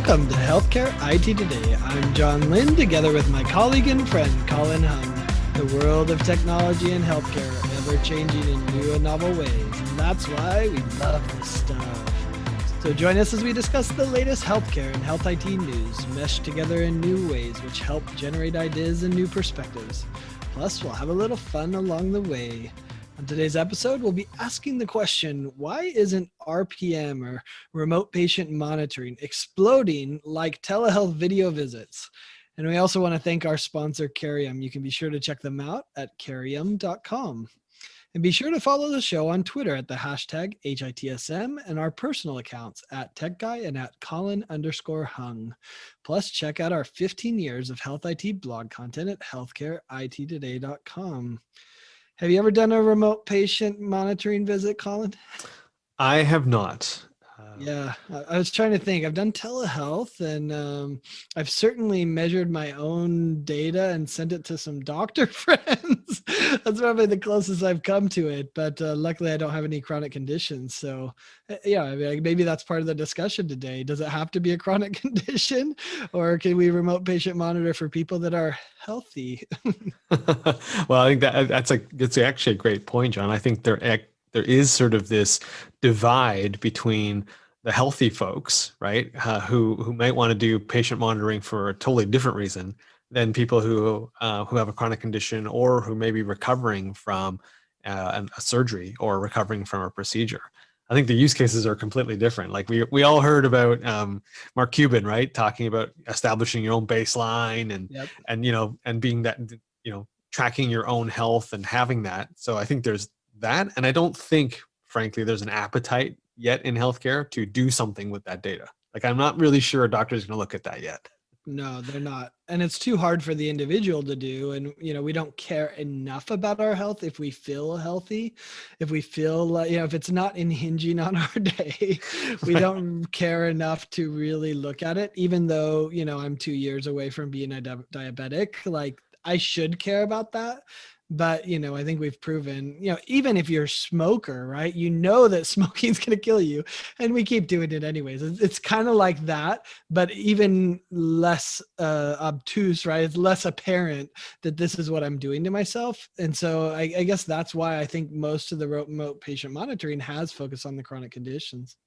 Welcome to Healthcare IT Today. I'm John Lynn, together with my colleague and friend, Colin Hung. The world of technology and healthcare are ever-changing in new and novel ways, and that's why we love this stuff. So join us as we discuss the latest healthcare and health IT news, meshed together in new ways, which help generate ideas and new perspectives. Plus, we'll have a little fun along the way. On today's episode, we'll be asking the question, why isn't RPM or remote patient monitoring exploding like telehealth video visits? And we also want to thank our sponsor, Carium. You can be sure to check them out at carium.com. And be sure to follow the show on Twitter at the hashtag HITSM and our personal accounts at TechGuy and at Colin_Hung. Plus, check out our 15 years of health IT blog content at healthcareittoday.com. Have you ever done a remote patient monitoring visit, Colin? I have not. Yeah, I was trying to think. I've done telehealth, and I've certainly measured my own data and sent it to some doctor friends. That's probably the closest I've come to it. But luckily, I don't have any chronic conditions. So, yeah, I mean, maybe that's part of the discussion today. Does it have to be a chronic condition, or can we remote patient monitor for people that are healthy? Well, I think that's actually a great point, John. I think there is sort of this divide between the healthy folks, right, who might want to do patient monitoring for a totally different reason than people who have a chronic condition or who may be recovering from a surgery or recovering from a procedure. I think the use cases are completely different. Like we all heard about Mark Cuban, right, talking about establishing your own baseline and being that, tracking your own health and having that. So I think there's that, and I don't think, frankly, there's an appetite yet in healthcare to do something with that data. Like, I'm not really sure a doctor is going to look at that yet. No, they're not. And it's too hard for the individual to do. And, we don't care enough about our health if we feel healthy, if we feel like, if it's not impinging on our day, we don't care enough to really look at it, even though, I'm 2 years away from being a diabetic. Like, I should care about that. But, I think we've proven, even if you're a smoker, right, that smoking is going to kill you, and we keep doing it anyways. It's kind of like that, but even less obtuse, right? It's less apparent that this is what I'm doing to myself. And so I guess that's why I think most of the remote patient monitoring has focused on the chronic conditions.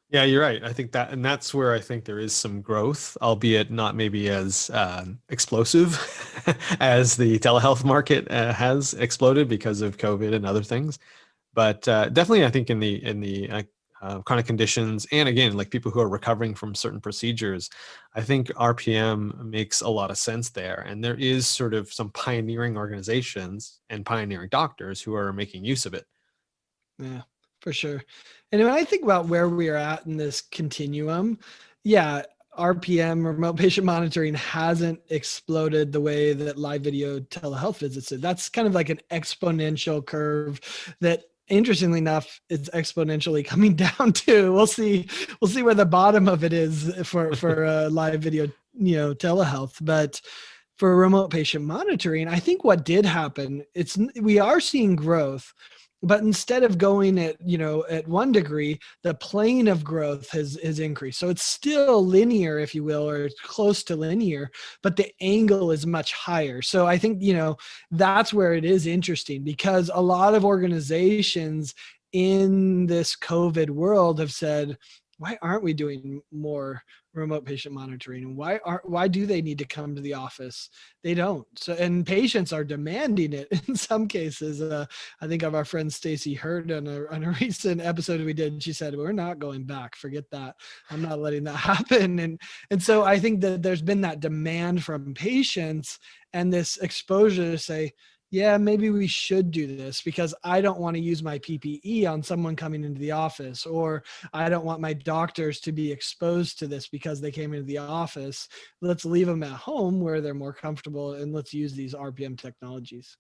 Yeah, you're right. I think that, and that's where I think there is some growth, albeit not maybe as explosive as the telehealth market has exploded because of COVID and other things. But definitely, I think in the chronic conditions, and again, like people who are recovering from certain procedures, I think RPM makes a lot of sense there. And there is sort of some pioneering organizations and pioneering doctors who are making use of it. Yeah, for sure. And when I think about where we are at in this continuum, yeah, RPM, remote patient monitoring, hasn't exploded the way that live video telehealth visits did. That's kind of like an exponential curve that, interestingly enough, is exponentially coming down to. We'll see where the bottom of it is for live video, telehealth. But for remote patient monitoring, I think what did happen, we are seeing growth. But instead of going at 1 degree, the plane of growth has increased. So it's still linear, if you will, or close to linear, but the angle is much higher. So I think, that's where it is interesting, because a lot of organizations in this COVID world have said, why aren't we doing more remote patient monitoring? And why do they need to come to the office? They don't. So, and patients are demanding it in some cases. I think of our friend Stacy Hurd on a recent episode we did, and she said, we're not going back. Forget that. I'm not letting that happen. And so I think that there's been that demand from patients and this exposure to say, yeah, maybe we should do this, because I don't want to use my PPE on someone coming into the office, or I don't want my doctors to be exposed to this because they came into the office. Let's leave them at home where they're more comfortable, and let's use these RPM technologies.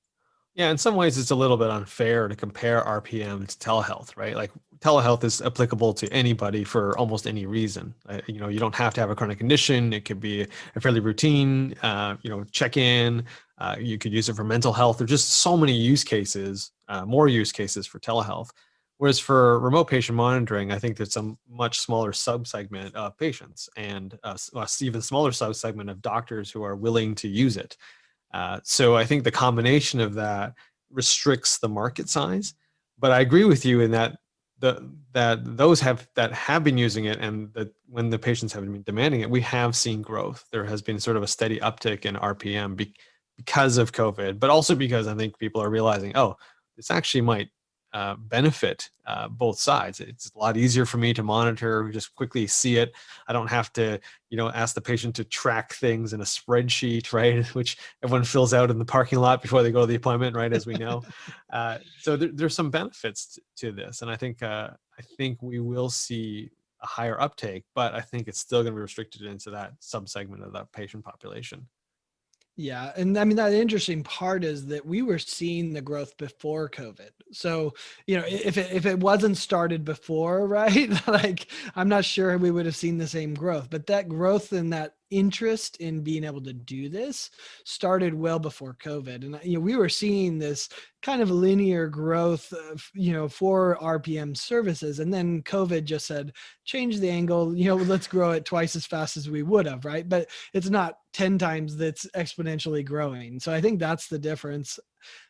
Yeah, in some ways, it's a little bit unfair to compare RPM to telehealth, right? Like telehealth is applicable to anybody for almost any reason. You don't have to have a chronic condition. It could be a fairly routine, check-in. You could use it for mental health. There's just so many use cases, more use cases for telehealth. Whereas for remote patient monitoring, I think there's a much smaller subsegment of patients and even smaller subsegment of doctors who are willing to use it. So I think the combination of that restricts the market size. But I agree with you in that those that have been using it, and that when the patients have been demanding it, we have seen growth. There has been sort of a steady uptick in RPM because of COVID, but also because I think people are realizing, oh, this actually might benefit both sides. It's a lot easier for me to monitor, just quickly see it. I don't have to, ask the patient to track things in a spreadsheet, right? Which everyone fills out in the parking lot before they go to the appointment, right? As we know. So there's some benefits to this. And I think we will see a higher uptake, but I think it's still going to be restricted into that subsegment of that patient population. Yeah. And I mean, that interesting part is that we were seeing the growth before COVID. So, if it wasn't started before, right? Like, I'm not sure we would have seen the same growth, but that growth and that interest in being able to do this started well before COVID. And, we were seeing this kind of linear growth of, for RPM services. And then COVID just said, change the angle, let's grow it twice as fast as we would have, right? But it's not 10 times that's exponentially growing. So I think that's the difference.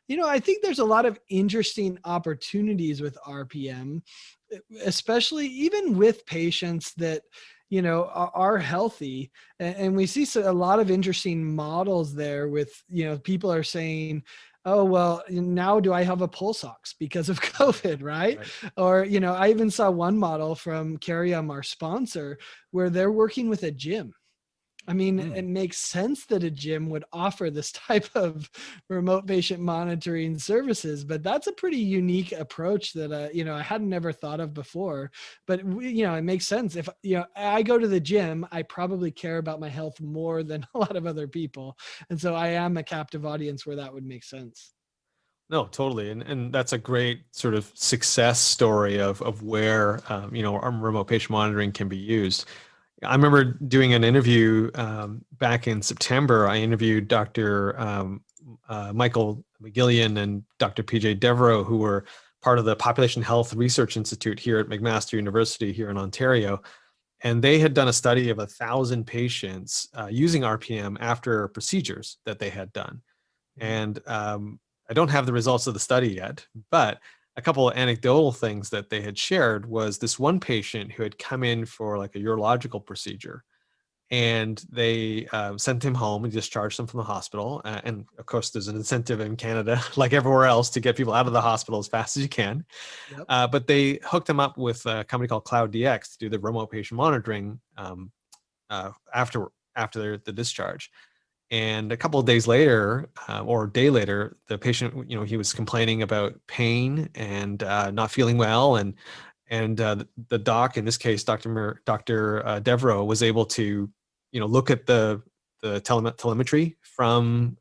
I think there's a lot of interesting opportunities with RPM, especially even with patients that are healthy, and we see a lot of interesting models there with people are saying, oh, well, now do I have a pulse ox because of COVID, right? Or I even saw one model from Carium, our sponsor, where they're working with a gym. I mean, it makes sense that a gym would offer this type of remote patient monitoring services, but that's a pretty unique approach that I hadn't ever thought of before. But it makes sense. If I go to the gym, I probably care about my health more than a lot of other people, and so I am a captive audience where that would make sense. No, totally. And that's a great sort of success story of where, our remote patient monitoring can be used. I remember doing an interview back in September. I interviewed Dr. Michael McGillian and Dr. PJ Devereaux, who were part of the Population Health Research Institute here at McMaster University here in Ontario. And they had done a study of 1,000 patients using RPM after procedures that they had done. And I don't have the results of the study yet, but a couple of anecdotal things that they had shared was this one patient who had come in for like a urological procedure, and they sent him home and discharged him from the hospital. And of course, there's an incentive in Canada, like everywhere else, to get people out of the hospital as fast as you can. Yep. But they hooked him up with a company called Cloud DX to do the remote patient monitoring after the discharge. And a couple of days later, or a day later, the patient, he was complaining about pain and not feeling well, and the doc, in this case, Dr. Devereaux, was able to, look at the telemetry from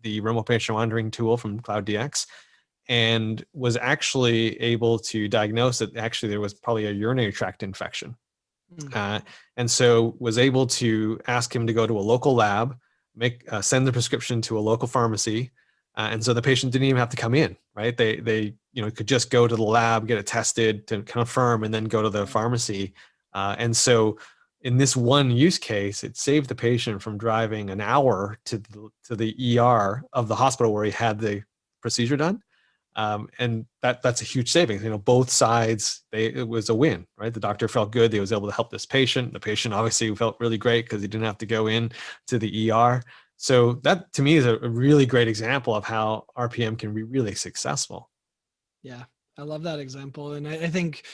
the remote patient monitoring tool from Cloud DX, and was actually able to diagnose that actually there was probably a urinary tract infection. And so was able to ask him to go to a local lab, send the prescription to a local pharmacy. And so the patient didn't even have to come in, right? They could just go to the lab, get it tested to confirm, and then go to the pharmacy. And so in this one use case, it saved the patient from driving an hour to the ER of the hospital where he had the procedure done. And that's a huge savings. Both sides, it was a win, right? The doctor felt good. He was able to help this patient. The patient obviously felt really great because he didn't have to go in to the ER. So that to me is a really great example of how RPM can be really successful. Yeah, I love that example. And I think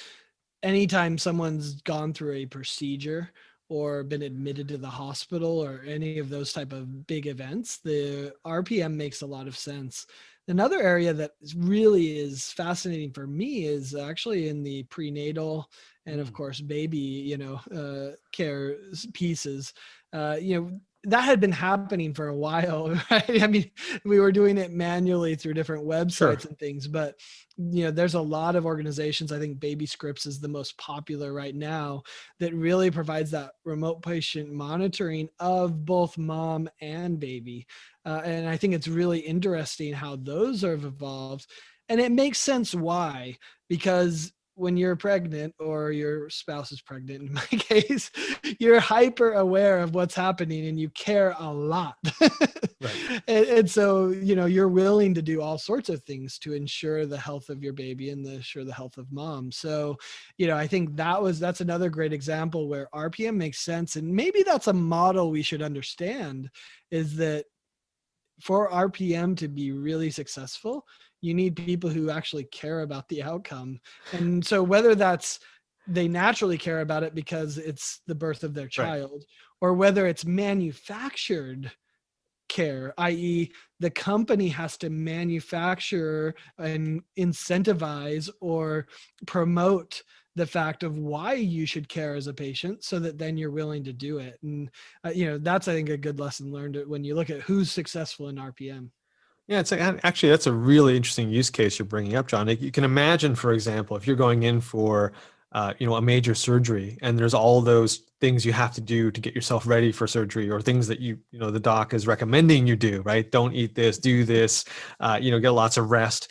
anytime someone's gone through a procedure or been admitted to the hospital or any of those type of big events, the RPM makes a lot of sense. Another area that really is fascinating for me is actually in the prenatal and of course baby, care pieces. That had been happening for a while, right? I mean, we were doing it manually through different websites Sure. and things, but there's a lot of organizations. I think Baby Scripts is the most popular right now, that really provides that remote patient monitoring of both mom and baby. And I think it's really interesting how those have evolved. And it makes sense why, because when you're pregnant or your spouse is pregnant, in my case, you're hyper aware of what's happening and you care a lot. Right. And so, you're willing to do all sorts of things to ensure the health of your baby and ensure the health of mom. So, I think that's another great example where RPM makes sense. And maybe that's a model we should understand, is that for RPM to be really successful, you need people who actually care about the outcome. And so whether that's they naturally care about it because it's the birth of their Right. child, or whether it's manufactured care, i.e., the company has to manufacture and incentivize or promote the fact of why you should care as a patient, so that then you're willing to do it. And that's, I think, a good lesson learned when you look at who's successful in RPM. Yeah, actually that's a really interesting use case you're bringing up, John. You can imagine, for example, if you're going in for a major surgery, and there's all those things you have to do to get yourself ready for surgery, or things that the doc is recommending you do, right? Don't eat this, do this, get lots of rest.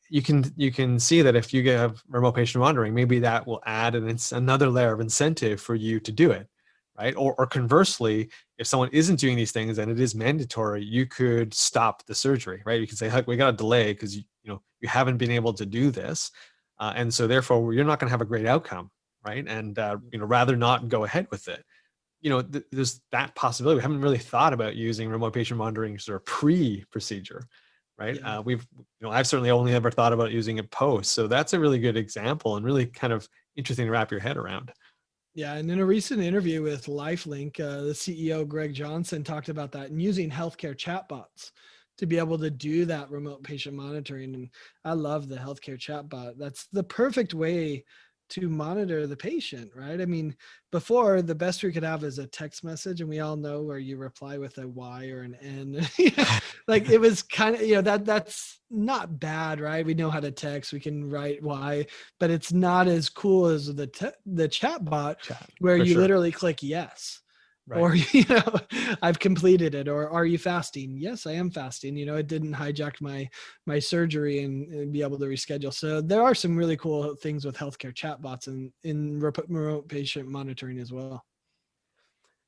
You can see that if you have remote patient monitoring, maybe that will add another layer of incentive for you to do it, right? Or conversely, if someone isn't doing these things and it is mandatory, you could stop the surgery, right? You can say, "Heck, we got to delay because you haven't been able to do this, and so therefore you're not going to have a great outcome, right? And rather not go ahead with it." There's that possibility. We haven't really thought about using remote patient monitoring sort of pre-procedure, right? Yeah. I've certainly only ever thought about using it post. So that's a really good example and really kind of interesting to wrap your head around. Yeah, and in a recent interview with LifeLink, the CEO Greg Johnson talked about that and using healthcare chatbots to be able to do that remote patient monitoring. And I love the healthcare chatbot. That's the perfect way to monitor the patient, right? I mean, before, the best we could have is a text message, and we all know where you reply with a Y or an N. Like, it was kind of, that's not bad, right? We know how to text, we can write Y, but it's not as cool as the chat bot, Chat, where for you sure. literally click yes, Right. or I've completed it, or are you fasting? Yes, I am fasting. It didn't hijack my surgery and be able to reschedule. So there are some really cool things with healthcare chatbots and in remote patient monitoring as well.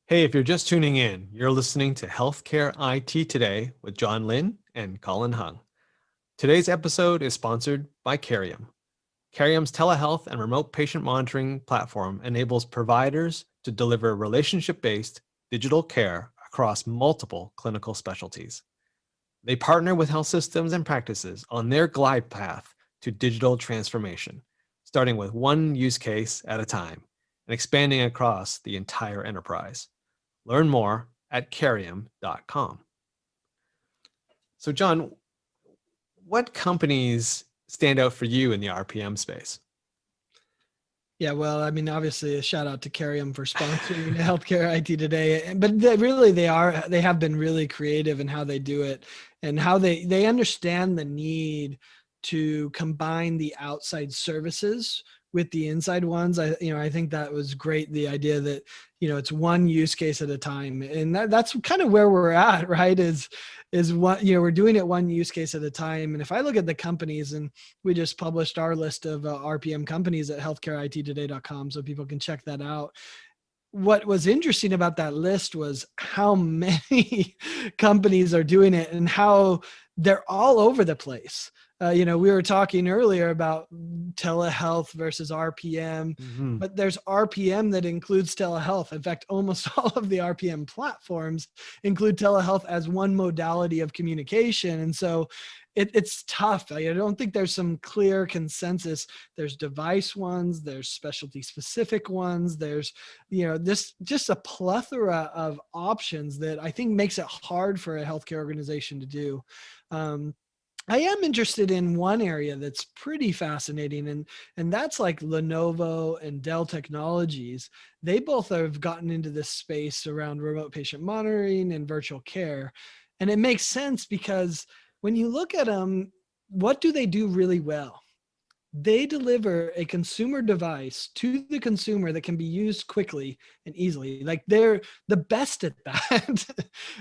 Hey, if you're just tuning in, you're listening to Healthcare IT Today with John Lynn and Colin Hung. Today's episode is sponsored by Carium. Carium's telehealth and remote patient monitoring platform enables providers to deliver relationship-based digital care across multiple clinical specialties. They partner with health systems and practices on their glide path to digital transformation, starting with one use case at a time and expanding across the entire enterprise. Learn more at carium.com. So, John, what companies stand out for you in the RPM space? Yeah, well, I mean, obviously, a shout out to Carium for sponsoring Healthcare IT Today. But they have been really creative in how they do it, and how they understand the need to combine the outside services with the inside ones. I think that was great. The idea that, it's one use case at a time, and that's kind of where we're at, right? Is what, we're doing it one use case at a time. And if I look at the companies, and we just published our list of RPM companies at healthcareittoday.com, so people can check that out. What was interesting about that list was how many companies are doing it and how they're all over the place. We were talking earlier about telehealth versus RPM, Mm-hmm. but there's RPM that includes telehealth. In fact, almost all of the RPM platforms include telehealth as one modality of communication. And so it's tough. I don't think there's some clear consensus. There's device ones, there's specialty specific ones, there's this just a plethora of options that I think makes it hard for a healthcare organization to do. I am interested in one area that's pretty fascinating, and that's like Lenovo and Dell Technologies. They both have gotten into this space around remote patient monitoring and virtual care. And it makes sense because when you look at them, what do they do really well? they deliver a consumer device to the consumer that can be used quickly and easily. Like they're the best at that.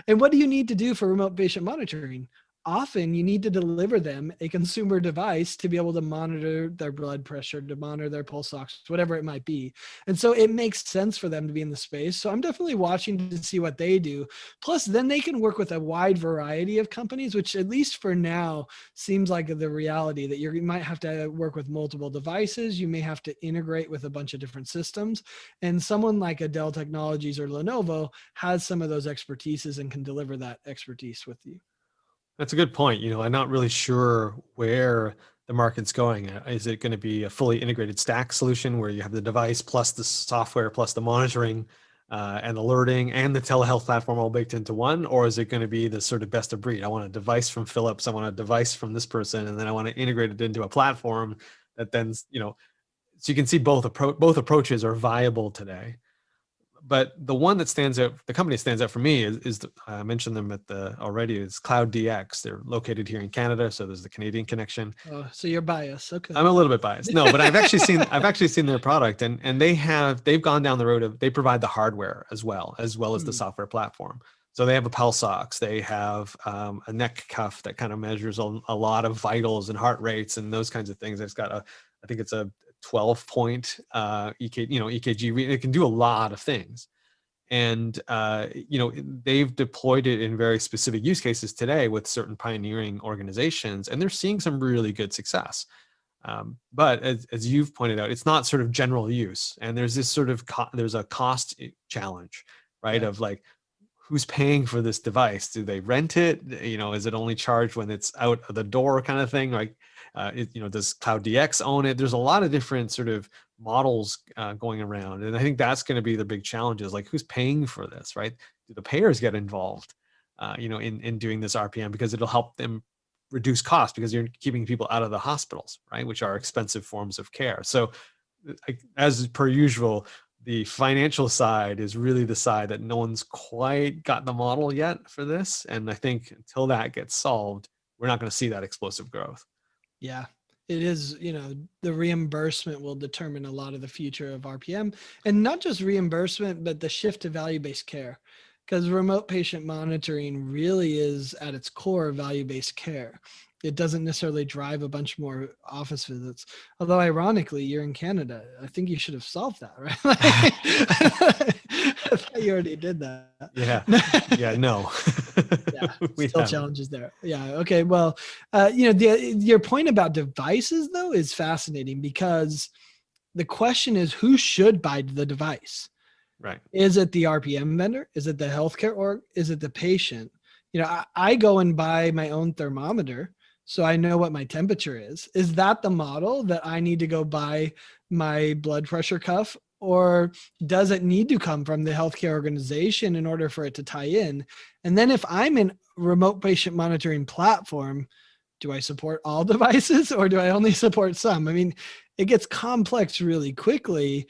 And what do you need to do for remote patient monitoring? Often you need to deliver them a consumer device to be able to monitor their blood pressure, to monitor their pulse ox, whatever it might be. And so it makes sense for them to be in the space. So I'm definitely watching to see what they do. Plus, then they can work with a wide variety of companies, which at least for now seems like the reality that you might have to work with multiple devices. You may have to integrate with a bunch of different systems. And someone like a Dell Technologies or Lenovo has some of those expertises and can deliver that expertise with you. That's a good point. I'm not really sure where the market's going. Is it going to be a fully integrated stack solution where you have the device plus the software plus the monitoring and alerting and the telehealth platform all baked into one? Or is it going to be the sort of best of breed? I want a device from Philips, I want a device from this person, and then I want to integrate it into a platform that then, so you can see both approaches are viable today. But the one that stands out, the company that stands out for me I mentioned them already, is Cloud DX. They're located here in Canada, so there's the Canadian connection. Oh, so you're biased. Okay. I'm a little bit biased. No, but I've actually seen their product, and they've gone down the road of, they provide the hardware as well as the software platform. So they have a pulse ox, they have a neck cuff that kind of measures a lot of vitals and heart rates and those kinds of things. It's got I think it's a 12-point EKG read. It can do a lot of things. And they've deployed it in very specific use cases today with certain pioneering organizations, and they're seeing some really good success. But as you've pointed out, it's not sort of general use, and there's this sort of there's a cost challenge, right? Yeah. Of like, who's paying for this device? Do they rent it? Is it only charged when it's out of the door, kind of thing? Like, does Cloud DX own it? There's a lot of different sort of models going around, and I think that's going to be the big challenge, is like, who's paying for this, right? Do the payers get involved, in doing this RPM, because it'll help them reduce costs, because you're keeping people out of the hospitals, right, which are expensive forms of care. So, as per usual, the financial side is really the side that no one's quite got the model yet for this. And I think until that gets solved, we're not going to see that explosive growth. Yeah, it is, the reimbursement will determine a lot of the future of RPM, and not just reimbursement, but the shift to value-based care, because remote patient monitoring really is at its core value-based care. It doesn't necessarily drive a bunch more office visits. Although ironically, you're in Canada. I think you should have solved that, right? I thought you already did that. Yeah. Yeah. No. Yeah. Still challenges there. Yeah. Okay. Well, your point about devices though is fascinating, because the question is, who should buy the device? Right. Is it the RPM vendor? Is it the healthcare org? Is it the patient? I go and buy my own thermometer, so I know what my temperature is. Is that the model that I need to go buy my blood pressure cuff? Or does it need to come from the healthcare organization in order for it to tie in? And then if I'm in remote patient monitoring platform, do I support all devices or do I only support some? I mean, it gets complex really quickly.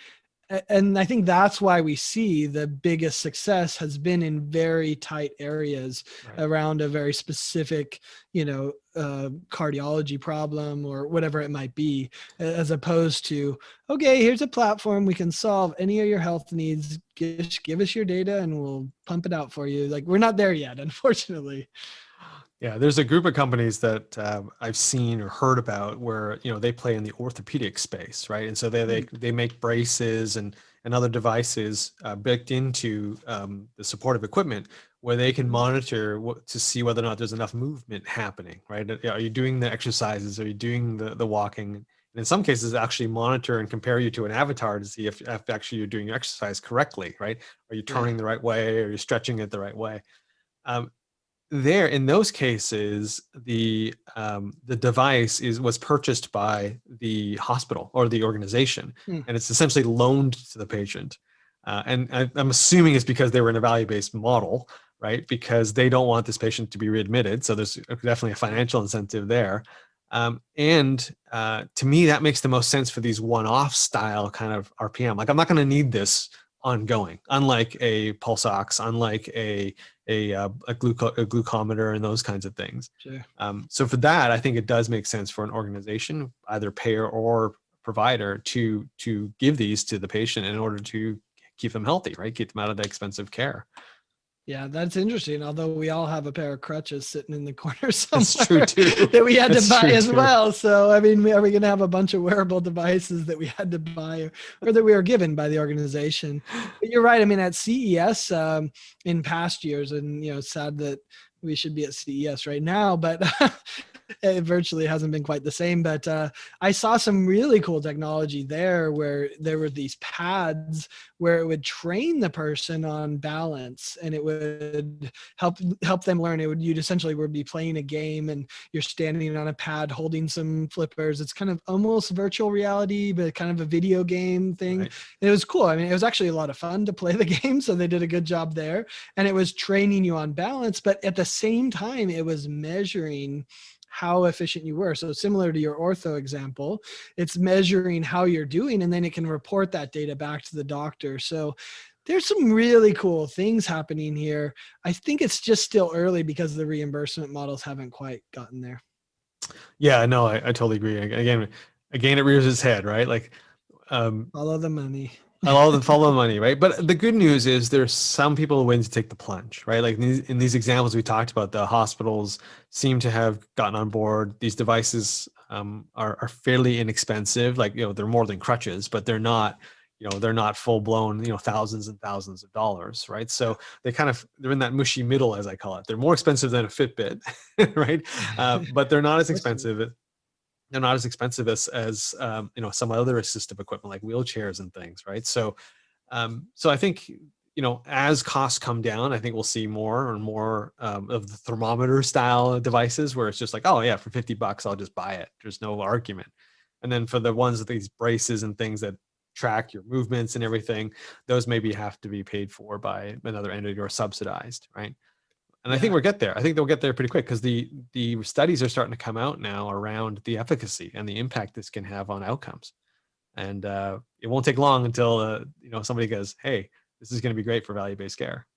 And I think that's why we see the biggest success has been in very tight areas, right, around a very specific, cardiology problem or whatever it might be, as opposed to, okay, here's a platform, we can solve any of your health needs. Give us your data and we'll pump it out for you. Like, we're not there yet, unfortunately. Yeah, there's a group of companies that I've seen or heard about where they play in the orthopedic space, right? And so they make braces and other devices baked into the supportive equipment, where they can monitor to see whether or not there's enough movement happening, right? Are you doing the exercises? Are you doing the walking? And in some cases, actually monitor and compare you to an avatar to see if actually you're doing your exercise correctly, right? Are you turning the right way? Are you stretching it the right way? There, in those cases, the device was purchased by the hospital or the organization, and it's essentially loaned to the patient. And I'm assuming it's because they were in a value-based model, right? Because they don't want this patient to be readmitted, so there's definitely a financial incentive there. And to me, that makes the most sense for these one-off style kind of RPM. Like, I'm not going to need this ongoing, unlike a pulse ox, unlike a glucometer and those kinds of things. Sure. So for that, I think it does make sense for an organization, either payer or provider, to give these to the patient in order to keep them healthy, right? Keep them out of the expensive care. Yeah, that's interesting. Although we all have a pair of crutches sitting in the corner That's true somewhere too. that we had to That's buy true as too. well. So, I mean, are we going to have a bunch of wearable devices that we had to buy or that we were given by the organization? But you're right. I mean, at CES in past years, and sad that we should be at CES right now, but it virtually hasn't been quite the same. But I saw some really cool technology there where there were these pads where it would train the person on balance, and it would help them learn. You'd essentially would be playing a game and you're standing on a pad holding some flippers. It's kind of almost virtual reality, but kind of a video game thing. Right. And it was cool. I mean, it was actually a lot of fun to play the game, so they did a good job there. And it was training you on balance, but at the same time, it was measuring how efficient you were. So similar to your ortho example, it's measuring how you're doing, and then it can report that data back to the doctor. So there's some really cool things happening here. I think it's just still early because the reimbursement models haven't quite gotten there. Yeah, no, I totally agree. Again, it rears its head, right? Like, Follow the money. follow the money, right? But the good news is there's some people willing to take the plunge, right? Like in these examples we talked about, the hospitals seem to have gotten on board. These devices are fairly inexpensive. Like, they're more than crutches, but they're not, they're not full blown, thousands and thousands of dollars, right? So they're in that mushy middle, as I call it. They're more expensive than a Fitbit, right? But they're not as expensive. They're not as expensive as some other assistive equipment like wheelchairs and things, right? So I think as costs come down, I think we'll see more and more of the thermometer style devices where it's just like, oh yeah, for $50 I'll just buy it. There's no argument. And then for the ones with these braces and things that track your movements and everything, those maybe have to be paid for by another entity or subsidized, right? And I think Yeah. we'll get there. I think they'll get there pretty quick because the studies are starting to come out now around the efficacy and the impact this can have on outcomes. And it won't take long until somebody goes, "Hey, this is going to be great for value-based care."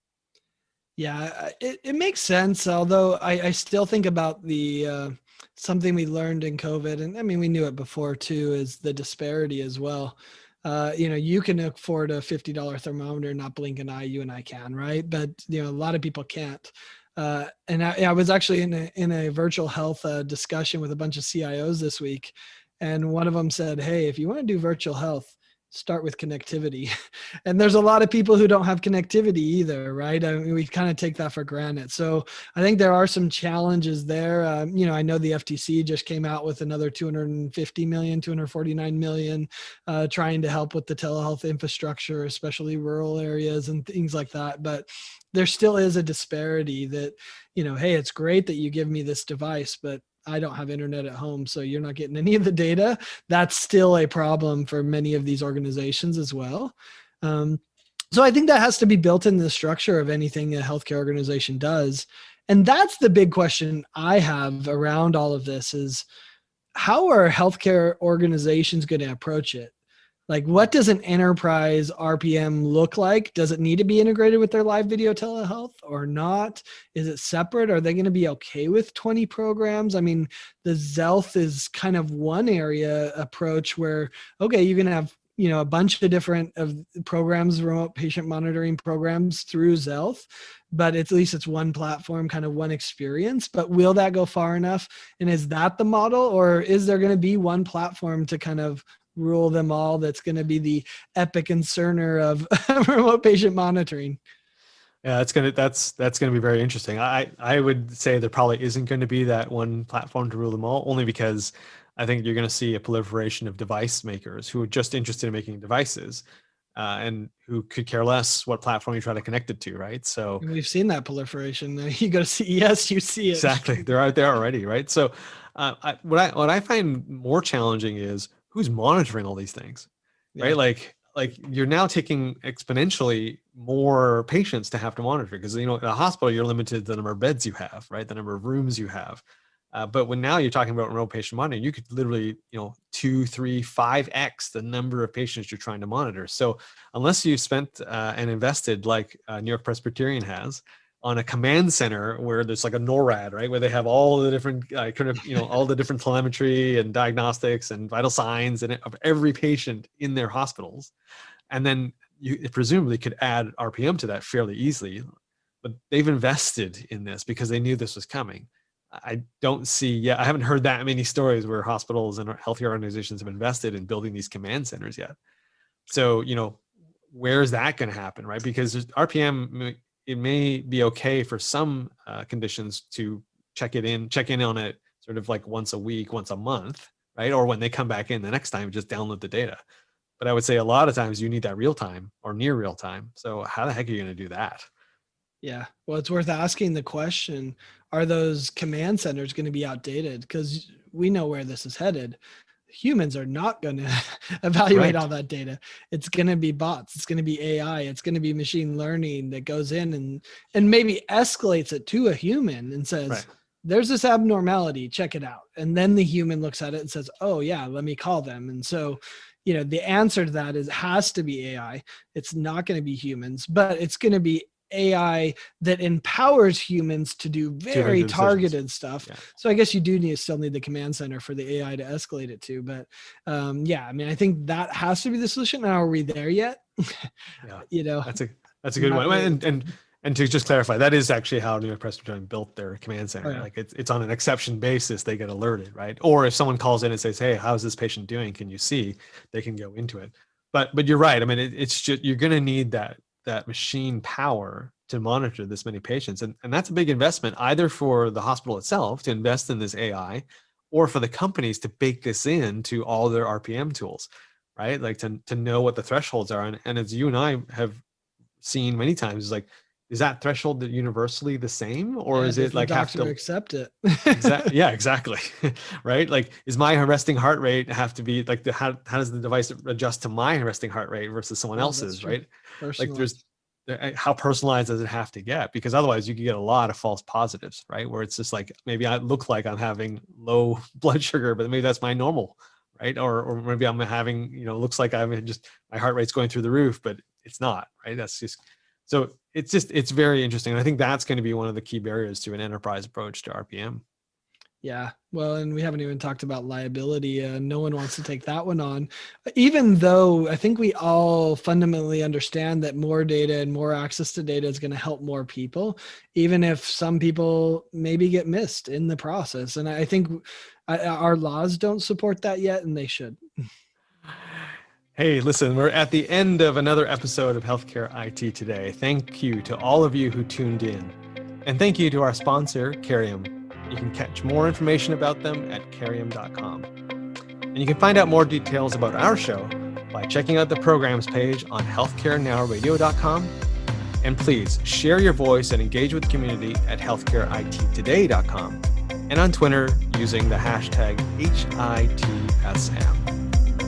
Yeah, it makes sense. Although I still think about the something we learned in COVID, and I mean we knew it before too, is the disparity as well. You can afford a $50 thermometer and not blink an eye. You and I can, right? But a lot of people can't. And I was actually in a virtual health discussion with a bunch of CIOs this week, and one of them said, "Hey, if you want to do virtual health, start with connectivity." And there's a lot of people who don't have connectivity either, right? I mean, we kind of take that for granted. So I think there are some challenges there. I know the FTC just came out with another 250 million, 249 million, trying to help with the telehealth infrastructure, especially rural areas and things like that. But there still is a disparity that, hey, it's great that you give me this device, but I don't have internet at home, so you're not getting any of the data. That's still a problem for many of these organizations as well. So I think that has to be built in the structure of anything a healthcare organization does. And that's the big question I have around all of this is how are healthcare organizations going to approach it? Like, what does an enterprise RPM look like? Does it need to be integrated with their live video telehealth or not? Is it separate? Are they going to be okay with 20 programs? I mean, the Zelth is kind of one area approach where, okay, you're going to have a bunch of different of programs, remote patient monitoring programs through Zelth, but at least it's one platform, kind of one experience. But will that go far enough? And is that the model, or is there going to be one platform to kind of rule them all that's going to be the epic and cerner of remote patient monitoring? Yeah, that's gonna be very interesting. I would say there probably isn't going to be that one platform to rule them all, only because I think you're going to see a proliferation of device makers who are just interested in making devices, and who could care less what platform you try to connect it to, right? So And we've seen that proliferation. You go to CES, you see it. exactly, they're out there already, right? So what I find more challenging is who's monitoring all these things, Yeah. right? Like you're now taking exponentially more patients to have to monitor because in a hospital you're limited to the number of beds you have, right? The number of rooms you have. But when now you're talking about remote patient monitoring, you could literally 2, 3, 5x the number of patients you're trying to monitor. So unless you spent and invested like New York Presbyterian has on a command center where there's like a NORAD, right, where they have all the different all the different telemetry and diagnostics and vital signs and of every patient in their hospitals, and then you presumably could add RPM to that fairly easily. But they've invested in this because they knew this was coming. I don't see, I haven't heard that many stories where hospitals and healthcare organizations have invested in building these command centers yet. So, where is that going to happen, right? Because RPM, it may be okay for some conditions to check in on it sort of like once a week, once a month, right? Or when they come back in the next time, just download the data. But I would say a lot of times you need that real time or near real time. So how the heck are you going to do that? Yeah. Well, it's worth asking the question, are those command centers going to be outdated? Because we know where this is headed. Humans are not going to evaluate all that data. It's going to be bots. It's going to be AI. It's going to be machine learning that goes in and maybe escalates it to a human and says, there's this abnormality, check it out. And then the human looks at it and says, oh yeah, let me call them. And so, the answer to that is, has to be AI. It's not going to be humans, but it's going to be AI that empowers humans to do very targeted stuff. Yeah. So I guess you do still need the command center for the AI to escalate it to. But I think that has to be the solution. Now, are we there yet? Yeah. That's a good one. Really. And to just clarify, that is actually how New York Presbyterian built their command center. Oh, yeah. Like it's on an exception basis, they get alerted, right? Or if someone calls in and says, hey, how's this patient doing? Can you see? They can go into it. But you're right. I mean, it's just, you're going to need that machine power to monitor this many patients. And that's a big investment, either for the hospital itself to invest in this AI, or for the companies to bake this into all their RPM tools, right? Like to know what the thresholds are. And as you and I have seen many times, is like, is that threshold universally the same, or is it like have to accept it? Exactly. Yeah, exactly. Right. Like, is my resting heart rate have to be like how does the device adjust to my resting heart rate versus someone else's, right? Like how personalized does it have to get? Because otherwise you could get a lot of false positives, right? Where it's just like, maybe I look like I'm having low blood sugar, but maybe that's my normal, right? Or maybe I'm having, looks like I'm just, my heart rate's going through the roof, but it's not, right? That's just, so it's very interesting. And I think that's going to be one of the key barriers to an enterprise approach to RPM. Yeah. Well, and we haven't even talked about liability. No one wants to take that one on, even though I think we all fundamentally understand that more data and more access to data is going to help more people, even if some people maybe get missed in the process. And I think our laws don't support that yet, and they should. Hey, listen, we're at the end of another episode of Healthcare IT Today. Thank you to all of you who tuned in. And thank you to our sponsor, Carium. You can catch more information about them at carium.com. And you can find out more details about our show by checking out the programs page on healthcarenowradio.com. And please share your voice and engage with the community at healthcareittoday.com and on Twitter using the hashtag HITSM.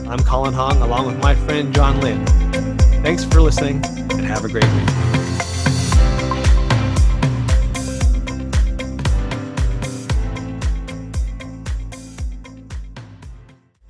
I'm Colin Hong, along with my friend John Lin. Thanks for listening, and have a great week.